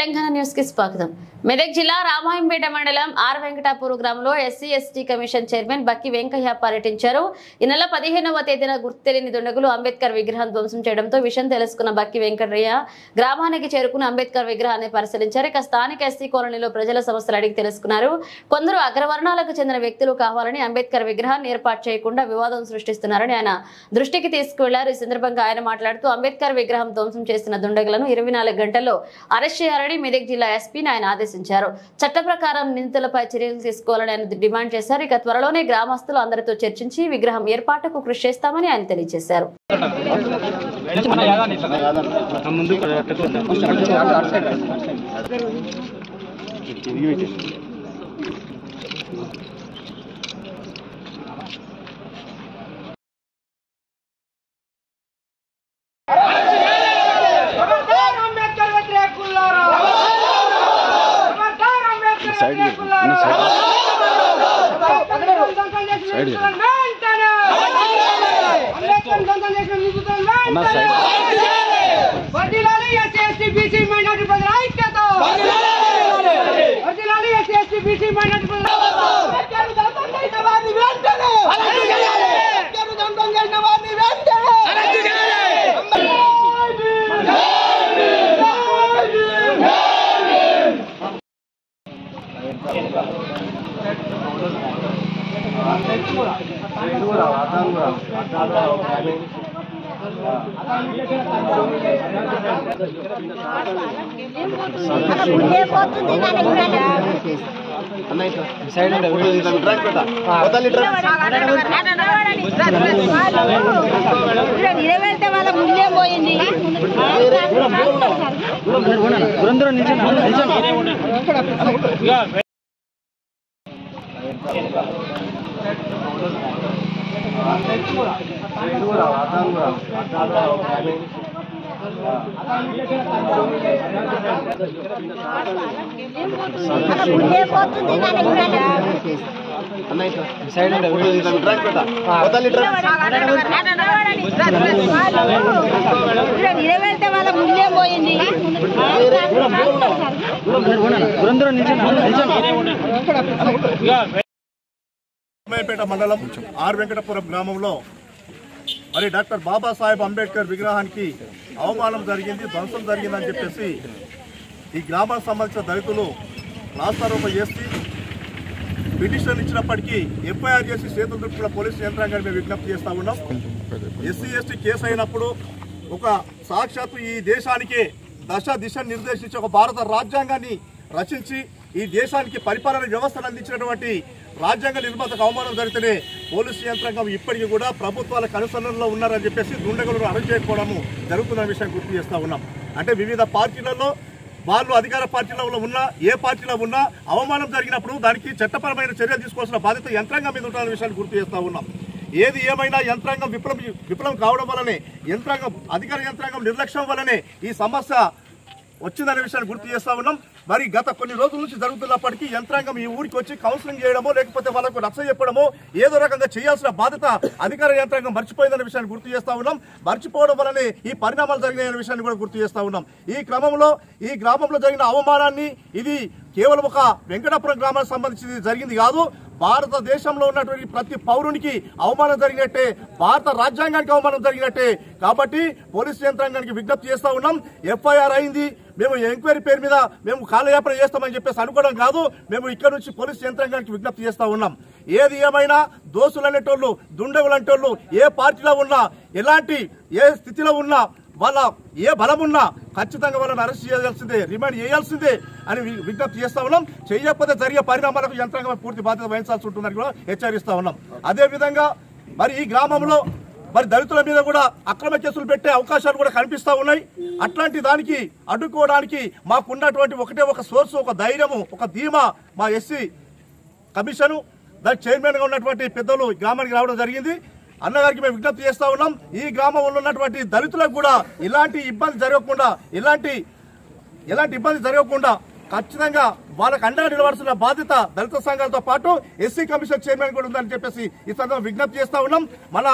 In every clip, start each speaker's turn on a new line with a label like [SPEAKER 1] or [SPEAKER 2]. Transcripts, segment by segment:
[SPEAKER 1] Telangana news కి స్వాగతం। మెదక్ జిల్లా రామాయంపేట మండలం ఆర్ వెంకటాపూర్ గ్రామంలో ఎస్సీ ఎస్టీ కమిషన్ చైర్మన్ బక్కి వెంకయ్య పర్యటించారు। ఈ నెల 15వ తేదీన గుర్తు తెలియని దుండగులు అంబేద్కర్ విగ్రహం ధ్వంసం చేయడంతో విషయం తెలుసుకున్న బక్కి వెంకయ్య గ్రామానికి చేరుకుని అంబేద్కర్ విగ్రహాన్ని పరిశీలించారు। ఇక స్థానిక ఎస్సీ కాలనీలో ప్రజల సమస్యలు అడిగి తెలుసుకున్నారు। కొందరు అగ్రవర్ణాలకు చెందిన వ్యక్తులు కావాలని అంబేద్కర్ విగ్రహాన్ని ఏర్పాటు చేయకుండా వివాదం సృష్టిస్తున్నారని ఆయన దృష్టికి తీసుకువెళ్లారు। ఈ సందర్భంగా ఆయన మాట్లాడుతూ అంబేద్కర్ విగ్రహం ధ్వంసం చేసిన దుండగులను 24 గంటల్లో అరెస్ట్ చేయాలని మెదక్ జిల్లా ఎస్పీని ఆయన ఆదేశించారు। చట్ట ప్రకారం నిందితులపై చర్యలు తీసుకోవాలని ఆయన డిమాండ్ చేశారు। ఇక త్వరలోనే గ్రామస్తులు అందరితో చర్చించి విగ్రహం ఏర్పాటుకు కృషి చేస్తామని ఆయన తెలియజేశారు।
[SPEAKER 2] రామాయంపేట మండలం ఆర్ వెంకటపురం గ్రామంలో మరి డాక్టర్ బాబాసాహెబ్ అంబేద్కర్ విగ్రహానికి అవమానం జరిగింది, ధ్వంసం జరిగిందని చెప్పేసి ఈ గ్రామానికి సంబంధించిన దళితులు రాస్తారోకో చేసి పిటిషన్ ఇచ్చినప్పటికీ ఎఫ్ఐఆర్ చేసి చేతులు దుట్టుకున్న పోలీసు యంత్రాంగాన్ని మేము విజ్ఞప్తి చేస్తా ఉన్నాం। ఎస్సీ ఎస్టీ కేసు అయినప్పుడు ఒక సాక్షాత్తు ఈ దేశానికి దిశ నిర్దేశించి ఒక భారత రాజ్యాంగాన్ని రచించి ఈ దేశానికి పరిపాలన వ్యవస్థను అందించినటువంటి రాజ్యాంగ నిర్మాతకు అవమానం జరిగితేనే పోలీసు యంత్రాంగం ఇప్పటికీ కూడా ప్రభుత్వాల కనుసన్నలో ఉన్నారని చెప్పేసి దుండగులను అరెస్ట్ చేయకపోవడము జరుగుతున్న విషయం గుర్తు చేస్తూ ఉన్నాం। అంటే వివిధ పార్టీలలో వాళ్ళు అధికార పార్టీలో ఉన్నా ఏ పార్టీలో ఉన్నా అవమానం జరిగినప్పుడు దానికి చట్టపరమైన చర్యలు తీసుకోవాల్సిన బాధ్యత యంత్రాంగం మీద ఉంటున్న విషయాన్ని గుర్తు చేస్తూ ఉన్నాం। ఏది ఏమైనా యంత్రాంగం విఫలం కావడం వల్లనే అధికార యంత్రాంగం నిర్లక్ష్యం వల్లనే ఈ సమస్య వచ్చిందనే విషయాన్ని గుర్తు చేస్తా ఉన్నాం। మరి గత కొన్ని రోజుల నుంచి జరుగుతున్నప్పటికీ యంత్రాంగం ఈ ఊరికి వచ్చి కౌన్సిలింగ్ చేయడమో లేకపోతే వాళ్ళకు నచ్చ చెప్పడమో ఏదో రకంగా చేయాల్సిన బాధ్యత అధికార యంత్రాంగం మర్చిపోయిందనే విషయాన్ని గుర్తు చేస్తా ఉన్నాం। మర్చిపోవడం వల్లనే ఈ పరిణామాలు జరిగినాయనే విషయాన్ని కూడా గుర్తు చేస్తా ఉన్నాం। ఈ క్రమంలో ఈ గ్రామంలో జరిగిన అవమానాన్ని ఇది కేవలం ఒక వెంకటాపురం గ్రామానికి సంబంధించి జరిగింది కాదు, భారతదేశంలో ఉన్నటువంటి ప్రతి పౌరునికి అవమానం జరిగినట్టే, భారత రాజ్యాంగానికి అవమానం జరిగినట్టే। కాబట్టి పోలీసు యంత్రాంగానికి విజ్ఞప్తి చేస్తా ఉన్నాం। ఎఫ్ఐఆర్ అయింది, మేము ఎంక్వైరీ పేరు మీద మేము కాలయాపన చేస్తామని చెప్పేసి అనుకోవడం కాదు, మేము ఇక్కడ నుంచి పోలీసు యంత్రాంగానికి విజ్ఞప్తి చేస్తా ఉన్నాం। ఏది ఏమైనా దోషులు అనేటోళ్ళు దుండగులు అనేటోళ్ళు ఏ పార్టీలో ఉన్నా ఏ స్థితిలో ఉన్నా వాళ్ళ ఏ బలమున్నా ఖచ్చితంగా వాళ్ళని అరెస్ట్ చేయాల్సిందే, రిమాండ్ చేయాల్సిందే అని విజ్ఞప్తి చేస్తా ఉన్నాం। చేయకపోతే జరిగే పరిణామాలకు యంత్రాంగం పూర్తి బాధ్యత వహించాల్సి ఉంటుందని కూడా హెచ్చరిస్తా ఉన్నాం। అదేవిధంగా మరి ఈ గ్రామంలో మరి దళితుల మీద కూడా అక్రమ కేసులు పెట్టే అవకాశాలు కూడా కనిపిస్తా ఉన్నాయి। అట్లాంటి దానికి అడ్డుకోవడానికి మాకున్నటువంటి ఒకటే ఒక సోర్స్, ఒక ధైర్యము, ఒక ధీమా మా ఎస్సీ కమిషను దానికి చైర్మన్ గా ఉన్నటువంటి పెద్దలు గ్రామానికి రావడం జరిగింది। అన్నగారికి మేము విజ్ఞప్తి చేస్తా ఉన్నాం, ఈ గ్రామంలో ఉన్నటువంటి దళితులకు కూడా ఇలాంటి ఇబ్బంది జరగకుండా ఖచ్చితంగా వాళ్ళకు అండగా నిలవాల్సిన బాధ్యత దళిత సంఘాలతో పాటు ఎస్సీ కమిషన్ చైర్మన్ కూడా ఉందని చెప్పేసి ఈ సందర్భంగా విజ్ఞప్తి చేస్తా ఉన్నాం। మన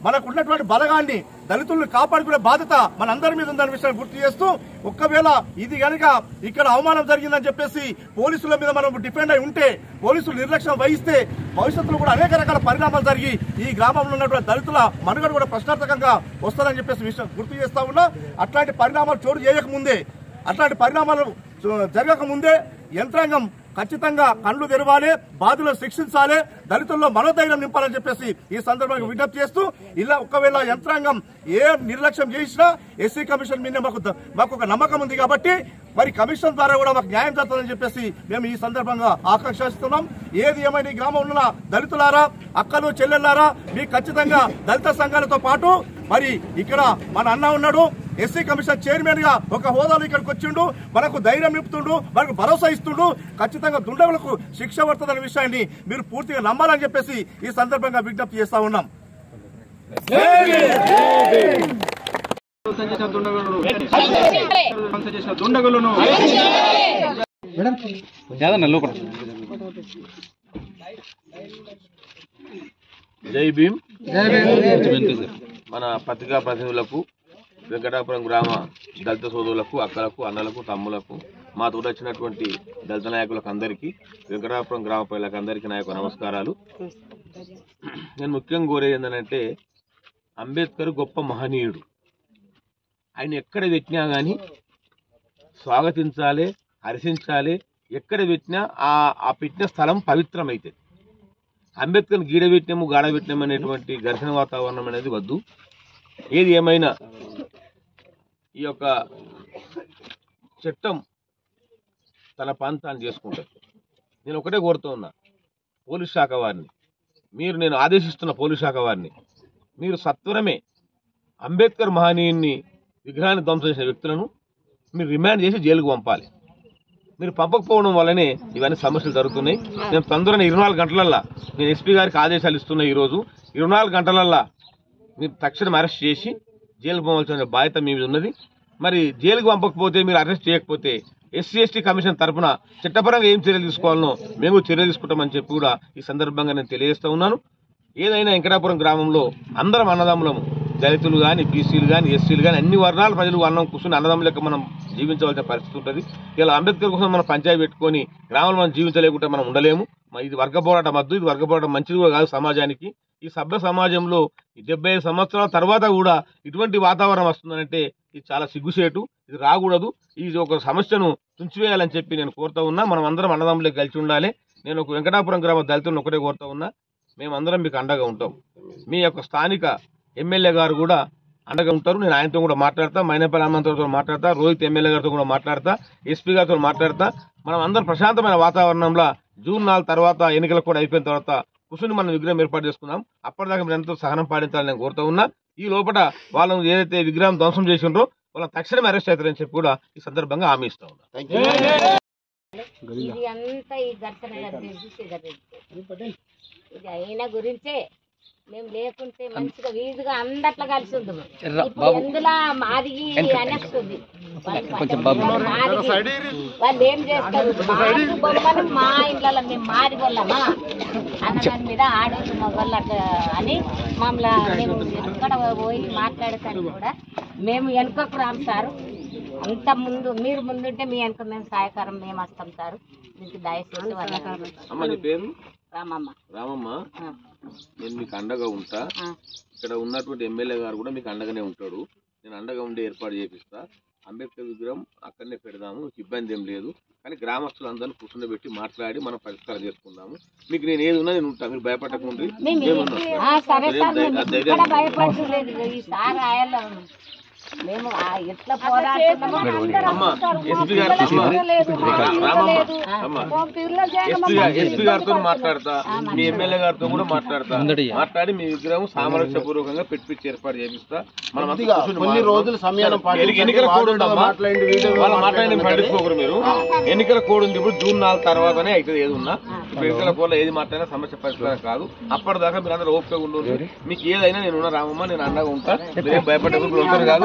[SPEAKER 2] మనకు ఉన్నటువంటి బలగాన్ని దళితులను కాపాడుకునే బాధ్యత మన అందరి మీద ఉందన్న విషయాన్ని గుర్తు చేస్తూ, ఒక్కవేళ ఇది గనక ఇక్కడ అవమానం జరిగిందని చెప్పేసి పోలీసుల మీద మనం డిపెండ్ అయి ఉంటే, పోలీసులు నిర్లక్ష్యం వహిస్తే భవిష్యత్తులో కూడా అనేక రకాల పరిణామాలు జరిగి ఈ గ్రామంలో ఉన్నటువంటి దళితుల మనుగడ కూడా ప్రశ్నార్థకంగా వస్తుందని చెప్పేసి విషయం గుర్తు చేస్తా ఉన్నా. అట్లాంటి పరిణామాలు చోటు చేయకముందే, అట్లాంటి పరిణామాలు జరగకముందే యంత్రాంగం ఖచ్చితంగా కళ్లు తెరవాలి, బాధలను శిక్షించాలి, దళితుల్లో మనోధైర్యం నింపాలని చెప్పేసి ఈ సందర్భంగా విజ్ఞప్తి చేస్తూ, ఇలా ఒకవేళ యంత్రాంగం ఏ నిర్లక్ష్యం చేసినా ఎస్సీ కమిషన్ మీద మాకు ఒక నమ్మకం ఉంది కాబట్టి మరి కమిషన్ ద్వారా కూడా మాకు న్యాయం జరుగుతుందని చెప్పేసి మేము ఈ సందర్భంగా ఆకాంక్షిస్తున్నాం. ఏది ఏమైనా ఈ గ్రామంలో ఉన్న దళితులారా, అక్కలు చెల్లెళ్లారా, మీకు ఖచ్చితంగా దళిత సంఘాలతో పాటు మరి ఇక్కడ మన అన్న ఉన్నాడు, ఎస్సీ కమిషన్ చైర్మన్ గా ఒక హోదాలో ఇక్కడికి వచ్చిండు, మనకు ధైర్యం నింపుతుండు, మనకు భరోసా ఇస్తుండు. ఖచ్చితంగా దుండగులకు శిక్ష పడుతుందనే విషయాన్ని మీరు పూర్తిగా నమ్మాలని చెప్పేసి ఈ సందర్భంగా విజ్ఞప్తి చేస్తా ఉన్నాం.
[SPEAKER 3] జై భీమ్. మన పత్రికా ప్రతినిధులకు, వెంకటాపురం గ్రామ దళిత సోదరులకు, అక్కలకు, అన్నలకు, తమ్ములకు, మా తోడు వచ్చినటువంటి దళిత నాయకులకు అందరికీ, వెంకటాపురం గ్రామ ప్రజలకు అందరికీ నా యొక్క నమస్కారాలు. నేను ముఖ్యంగా కోరేది ఏంటంటే, అంబేద్కర్ గొప్ప మహనీయుడు. ఆయన ఎక్కడ పెట్టినా కానీ స్వాగతించాలి, హర్షించాలి. ఎక్కడ పెట్టినా ఆ పెట్టిన స్థలం పవిత్రమైతుంది. అంబేద్కర్ని గీడబెట్టినాము, గాడబెట్టినాము అనేటువంటి ఘర్షణ వాతావరణం అనేది వద్దు. ఏది ఏమైనా ఈ యొక్క చట్టం తన పని తాను చేసుకుంటుంది. నేను ఒకటే కోరుతూ ఉన్నా పోలీస్ శాఖ వారిని, నేను ఆదేశిస్తున్న పోలీస్ శాఖ వారిని, మీరు సత్వరమే అంబేద్కర్ మహనీయుని విగ్రహాన్ని ధ్వంసం చేసిన వ్యక్తులను మీరు రిమాండ్ చేసి జైలుకు పంపాలి. మీరు పంపకపోవడం వల్లనే ఇవన్నీ సమస్యలు జరుగుతున్నాయి. నేను తొందరగా 24 గంటలల్లా నేను ఎస్పీ గారికి ఆదేశాలు ఇస్తున్నా. ఈరోజు 24 గంటలల్లా మీరు తక్షణం అరెస్ట్ చేసి జైలుకు పంపాల్సిన బాధ్యత మీ మీద ఉన్నది. మరి జైలుకు పంపకపోతే, మీరు అరెస్ట్ చేయకపోతే ఎస్సీ ఎస్టీ కమిషన్ తరఫున చట్టపరంగా ఏం చర్యలు తీసుకోవాలనో మేము చర్యలు తీసుకుంటామని చెప్పి కూడా ఈ సందర్భంగా నేను తెలియజేస్తూ ఉన్నాను. ఏదైనా వెంకటాపురం గ్రామంలో అందరం అన్నదమ్ములము, దళితులు కానీ, బీసీలు కానీ, ఎస్సీలు కానీ, అన్ని వర్గాల ప్రజలు అన్నం కూర్చుని అన్నదమ్ములకి మనం జీవించవలసిన పరిస్థితి ఉంటుంది. ఇలా అంబేద్కర్ కోసం మనం పంచాయతీ పెట్టుకొని గ్రామంలో మనం జీవించలేకుంటే మనం ఉండలేము. ఇది వర్గ పోరాటం వద్దు, ఇది వర్గ పోరాటం మంచిది కూడా కాదు సమాజానికి. ఈ సభ్య సమాజంలో 75 సంవత్సరాల తర్వాత కూడా ఇటువంటి వాతావరణం వస్తుందంటే ఇది చాలా సిగ్గుసేటు, ఇది రాకూడదు. ఇది ఒక సమస్యను తుంచివేయాలని చెప్పి నేను కోరుతూ ఉన్నా. మనం అందరం అన్నదమ్ములకి కలిసి ఉండాలి. నేను ఒక వెంకటాపురం గ్రామ దళితులను ఒకటే కోరుతూ ఉన్నా, మేమందరం మీకు అండగా ఉంటాం. మీ యొక్క స్థానిక ఎమ్మెల్యే గారు కూడా అండగా ఉంటారు. నేను ఆయనతో కూడా మాట్లాడతా, మైనపల్లి హనుమంతరావుతో మాట్లాడతా, రోహిత్ ఎమ్మెల్యే గారితో కూడా మాట్లాడతా, ఎస్పీ గారితో మాట్లాడతా. మనం అందరం ప్రశాంతమైన వాతావరణంలో జూన్ 4 తర్వాత ఎన్నికలు కూడా అయిపోయిన తర్వాత కూర్చుని మనం విగ్రహం ఏర్పాటు చేసుకున్నాం. అప్పటిదాకా మీరు ఎంతో సహనం పాటించాలని నేను కోరుతూ ఉన్నా. ఈ లోపల వాళ్ళను ఏదైతే విగ్రహం ధ్వంసం చేసిండ్రో వాళ్ళని తక్షణమే అరెస్ట్ అవుతారని చెప్పి కూడా ఈ సందర్భంగా హామీ ఇస్తా ఉన్నా.
[SPEAKER 4] ఇది అంతా ఈ ఘర్షణ ఇది అయిన గురించే మేము లేకుంటే మంచిగా వీధిగా అందట్లో కలిసి ఉంటుంది. ఇప్పుడు ఎందులో మాదిగి అనేస్తుంది వాళ్ళు ఏం చేస్తారు, బొమ్మను మా ఇంట్లో మేము మాది వల్లమా అన్న దాని మీద ఆడేది మగవాళ్ళు అట్లా అని మమ్మల్ని మేము ఎక్కడ పోయి మాట్లాడతాను కూడా మేము వెనుకకు రాము సారు. అంత ముందు మీరు ముందుంటే మీ వెనుక మేము సహాయకారం మేము వస్తాం సారు. మీకు దయచేసి వాళ్ళ రామమ్మ
[SPEAKER 3] నేను మీకు అండగా ఉంటా. ఇక్కడ ఉన్నటువంటి ఎమ్మెల్యే గారు కూడా మీకు అండగానే ఉంటాడు. నేను అండగా ఉండి ఏర్పాటు చేపిస్తా. అంబేద్కర్ విగ్రహం అక్కడనే పెడదాము, ఇబ్బంది ఏం లేదు. కానీ గ్రామస్తులందరినీ కూర్చుండబెట్టి మాట్లాడి మనం పరిష్కారం చేసుకుందాము. మీకు నేను ఏది ఉన్నా నేను ఉంటా, మీరు భయపడకుండా.
[SPEAKER 4] మేము ఎట్లా పోరాడుతున్నామో
[SPEAKER 3] ఎస్పీ గారితో మాట్లాడతా, మీ ఎమ్మెల్యే గారితో కూడా మాట్లాడి మీ విగ్రహం సామరస్యపూర్వకంగా పెట్టించి ఏర్పాటు చేపిస్తా. మనం కొన్ని రోజులు సమయం ఎన్నికల కోడ్ ఉందమ్మా, వాళ్ళ మాట్లాడి పట్టించుకోకరు మీరు. ఎన్నికల కోడ్ ఉంది, ఇప్పుడు జూన్ 4 తర్వాతనే అవుతుంది ఏది ఉన్నా. ఇప్పుడు ఎన్నికల కోడ్లో ఏది మాట్లాడినా సమస్య పరిష్కారం కాదు. అప్పటిదాకా మీరు అందరూ ఓపికగా ఉండు. మీకు ఏదైనా నేను ఉన్నా రామమ్మ, నేను అండగా ఉంటా. మీరేం భయపడకుండా ఉంటారు కాదు,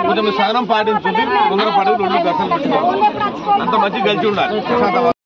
[SPEAKER 3] కొంచెం సహనం పాటించండి. తొందర పడదు, 2 గంటలు పెట్టుకోవాలి. అంత మంచిగా కలిసి ఉండాలి.